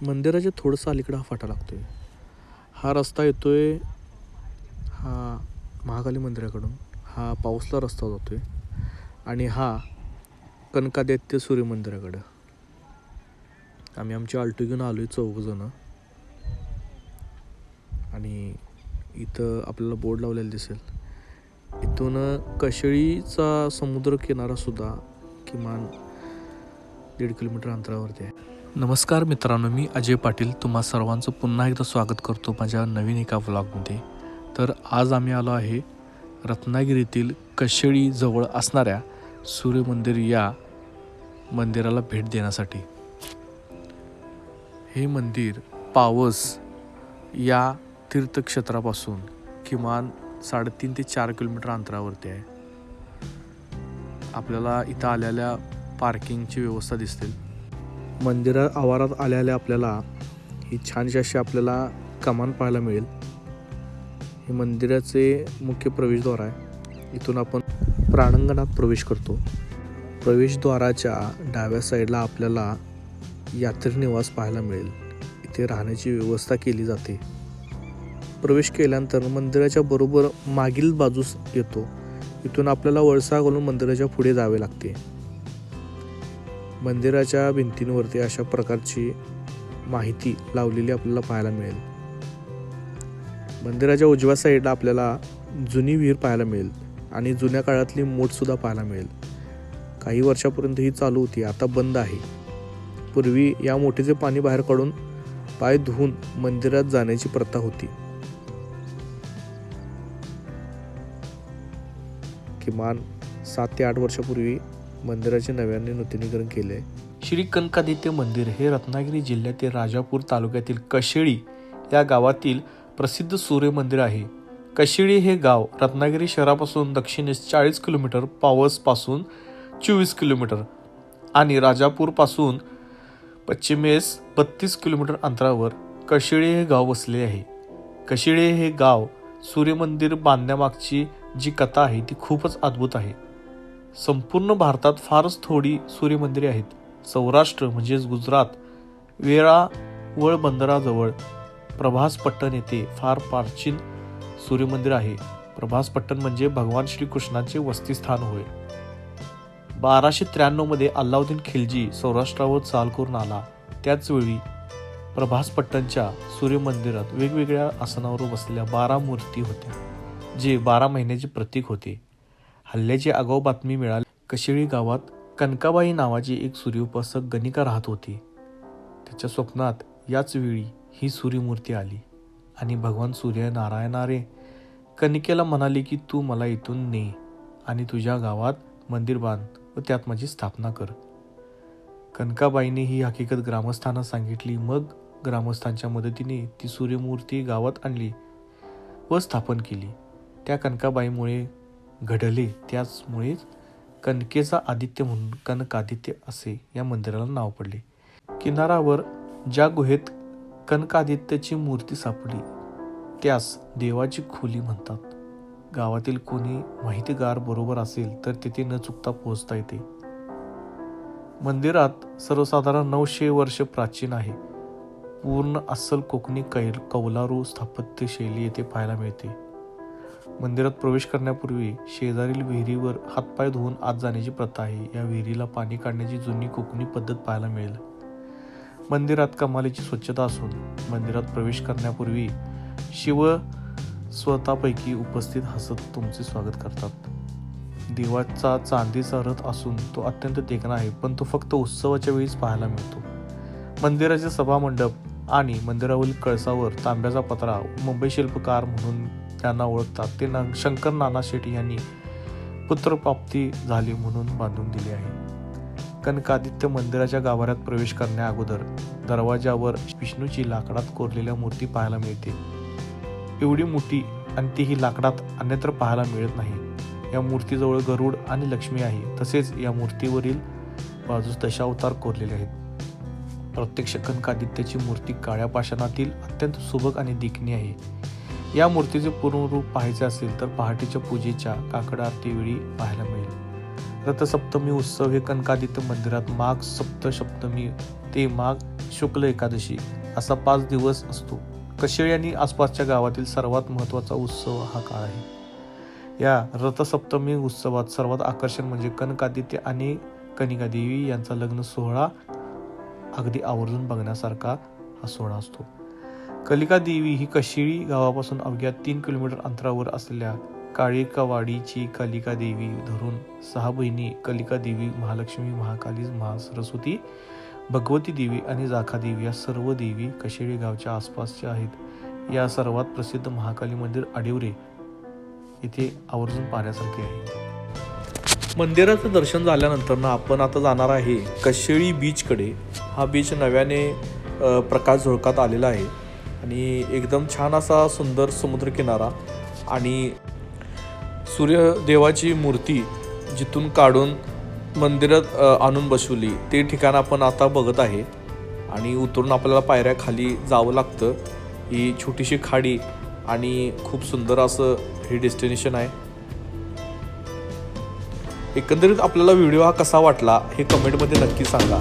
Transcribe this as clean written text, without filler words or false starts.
मंदिराच्या थोडंसं अलीकडं हा फाटा लागतो आहे. हा रस्ता येतो आहे महाकाली मंदिराकडून. हा पाऊसला रस्ता जातो आहे आणि हा कनकादित्य सूर्य मंदिराकडं. आम्ही आमची आल्टो घेऊन आलो आहे 4 जणं. आणि इथं आपल्याला बोर्ड लावलेला दिसेल. इथून कशेळीचा समुद्र किनारासुद्धा किमान 1.5 किलोमीटर अंतरावरती आहे. नमस्कार मित्रांनो, मी अजय पाटील तुम्हा सर्वांचं पुन्हा एकदा स्वागत करतो माझ्या नवीन एका व्लॉगमध्ये. तर आज आम्ही आलो आहे रत्नागिरीतील कशेळीजवळ असणाऱ्या सूर्यमंदिर या मंदिराला भेट देण्यासाठी. हे मंदिर पावस या तीर्थक्षेत्रापासून किमान 3.5 ते 4 किलोमीटर अंतरावरती आहे. आपल्याला इथं आलेल्या पार्किंगची व्यवस्था दिसते. मंदिरा आवारात आल्याला आपल्याला ही छानशी अशी आपल्याला कमान पाहायला मिळेल. हे मंदिराचे मुख्य प्रवेशद्वार आहे. इथून आपण प्रांगणात प्रवेश करतो. प्रवेशद्वाराच्या डाव्या साईडला आपल्याला यात्री निवास पाहायला मिळेल. इथे राहण्याची व्यवस्था केली जाते. प्रवेश केल्यानंतर मंदिराच्या बरोबर मागील बाजूस येतो. इथून आपल्याला वळसा घालून मंदिराच्या पुढे जावे लागते. मंदिराच्या भिंतींवरती अशा प्रकारची माहिती लावलेली आपल्याला पाहायला मिळेल. मंदिराच्या उजव्या साईडला आपल्याला जुनी विहीर पाहायला मिळेल आणि जुन्या काळातली मोठसुद्धा पाहायला मिळेल. काही वर्षापर्यंत ही चालू होती, आता बंद आहे. पूर्वी या मोठीचे पाणी बाहेर काढून पाय धुवून मंदिरात जाण्याची प्रथा होती. किमान 7 ते 8 वर्षापूर्वी मंदिराचे नव्याने नूतनीकरण केले. श्री कनकादित्य मंदिर हे रत्नागिरी जिल्ह्यातील राजापूर तालुक्यातील कशेळी या गावातील प्रसिद्ध सूर्य मंदिर आहे. कशेळी हे गाव रत्नागिरी शहरापासून दक्षिणेस 40 किलोमीटर, पावस पासून 24 किलोमीटर आणि राजापूर पासून पश्चिमेस 32 किलोमीटर अंतरावर कशेळी हे गाव वसले आहे. कशेळी हे गाव सूर्यमंदिर बांधण्यामागची जी कथा आहे ती खूपच अद्भुत आहे. संपूर्ण भारतात फारच थोडी सूर्यमंदिरे आहेत. सौराष्ट्र म्हणजेच गुजरात वेरावळ बंदराजवळ प्रभासपट्टण येथे फार प्राचीन सूर्यमंदिर आहे. प्रभासपट्टण म्हणजे भगवान श्रीकृष्णाचे वसतिस्थान होय. 1293 मध्ये अल्लाउद्दीन खिलजी सौराष्ट्रावर चाल करून आला. त्याचवेळी प्रभासपट्टणच्या सूर्यमंदिरात वेगवेगळ्या आसनावर बसलेल्या 12 मूर्ती होत्या, जे 12 महिन्याचे प्रतीक होते. हल्ल्याची आगाऊ बातमी मिळाली. कशेळी गावात कनकाबाई नावाची एक सूर्योपासक गणिका राहत होती. त्याच्या स्वप्नात याच वेळी ही सूर्यमूर्ती आली आणि भगवान सूर्यनारायणाने कणिकेला म्हणाले की तू मला इथून ने आणि तुझ्या गावात मंदिर बांध व त्यात माझी स्थापना कर. कनकाबाईने ही हकीकत ग्रामस्थांना सांगितली. मग ग्रामस्थांच्या मदतीने ती सूर्यमूर्ती गावात आणली व स्थापन केली. त्या कनकाबाईमुळे घडले, त्याचमुळेच कनकेचा आदित्य म्हणून कनकादित्य असे या मंदिराला नाव पडले. किनाऱ्यावर ज्या गुहेत कनकादित्यची मूर्ती सापडली त्यास देवाची खोली म्हणतात. गावातील कोणी माहितीगार बरोबर असेल तर तिथे न चुकता पोहोचता येते. मंदिरात सर्वसाधारण 900 वर्ष प्राचीन आहे. पूर्ण अस्सल कोकणी कौलारू स्थापत्य शैली येथे पाहायला मिळते. मंदिरात प्रवेश करण्यापूर्वी शेजारील विहिरीवर हातपाय धुवून आत जाण्याची प्रथा आहे. या विहिरीला पाणी काढण्याची जुनी कोकणी पद्धत पाहायला मिळेल. मंदिरात कमालीची स्वच्छता असून मंदिरात प्रवेश करण्यापूर्वी शिव स्वतःपैकी उपस्थित हसत तुमचे स्वागत करतात. देवाचा चांदीचा रथ असून तो अत्यंत देखणा आहे, पण तो फक्त उत्सवाच्या वेळीच पाहायला मिळतो. मंदिराचे सभामंडप आणि मंदिरावरील कळसावर तांब्याचा पत्रा मुंबई शिल्पकार म्हणून त्यांना ओळखतात ते शंकर नाना शेट्टी यांनी पुत्रप्राप्ती झाली म्हणून बांधून दिले आहे. कनकादित्य मंदिराच्या गाभाऱ्यात प्रवेश करण्या अगोदर दरवाजावर विष्णूची लाकडात कोरलेल्या मूर्ती पाहायला मिळते. एवढी मोठी आणि तीही लाकडात अन्यत्र पाहायला मिळत नाही. या मूर्तीजवळ गरुड आणि लक्ष्मी आहे. तसेच या मूर्तीवरील बाजूस दशावतार कोरलेले आहेत. प्रत्यक्ष कनकादित्याची मूर्ती काळ्या पाषाणातील अत्यंत सुबक आणि देखणी आहे. या मूर्तीचे पूर्ण रूप पाहायचे असेल तर पहाटेच्या पूजेच्या काकड आरतीवेळी पाहायला मिळेल. रथसप्तमी उत्सव हे कनकादित्य मंदिरात माघ सप्तमी ते माघ शुक्ल एकादशी असा 5 दिवस असतो. कशेळी आणि आसपासच्या गावातील सर्वात महत्त्वाचा उत्सव हा काळ आहे. या रथसप्तमी उत्सवात सर्वात आकर्षण म्हणजे कनकादित्य आणि कनिका देवी यांचा लग्न सोहळा अगदी आवर्जून बघण्यासारखा हा सोहळा असतो. कलिका देवी ही कशेळी गावापासून अवघ्या 3 किलोमीटर अंतरावर असलेल्या काळेकावाडीची कलिका देवी धरून 6 बहिणी कलिका देवी, महालक्ष्मी, महाकाली, महासरस्वती, भगवती देवी आणि जाखा देवी या सर्व देवी कशेळी गावच्या आसपासच्या आहेत. या सर्वात प्रसिद्ध महाकाली मंदिर आडिवरे येथे आवर्जून पाहण्यासारखे आहे. मंदिराचं दर्शन झाल्यानंतर आपण आता जाणार आहे कशेळी बीचकडे. हा बीच नव्याने प्रकाश झळकात आलेला आहे आणि एकदम छान असा सुंदर समुद्रकिनारा आणि सूर्यदेवाची मूर्ती जिथून काढून मंदिरात आणून बसवली ते ठिकाण आपण आता बघत आहे. आणि उतरून आपल्याला पायऱ्या खाली जावं लागतं. ही छोटीशी खाडी आणि खूप सुंदर असं हे डेस्टिनेशन आहे. एकंदरीत आपल्याला व्हिडिओ हा कसा वाटला हे कमेंटमध्ये नक्की सांगा.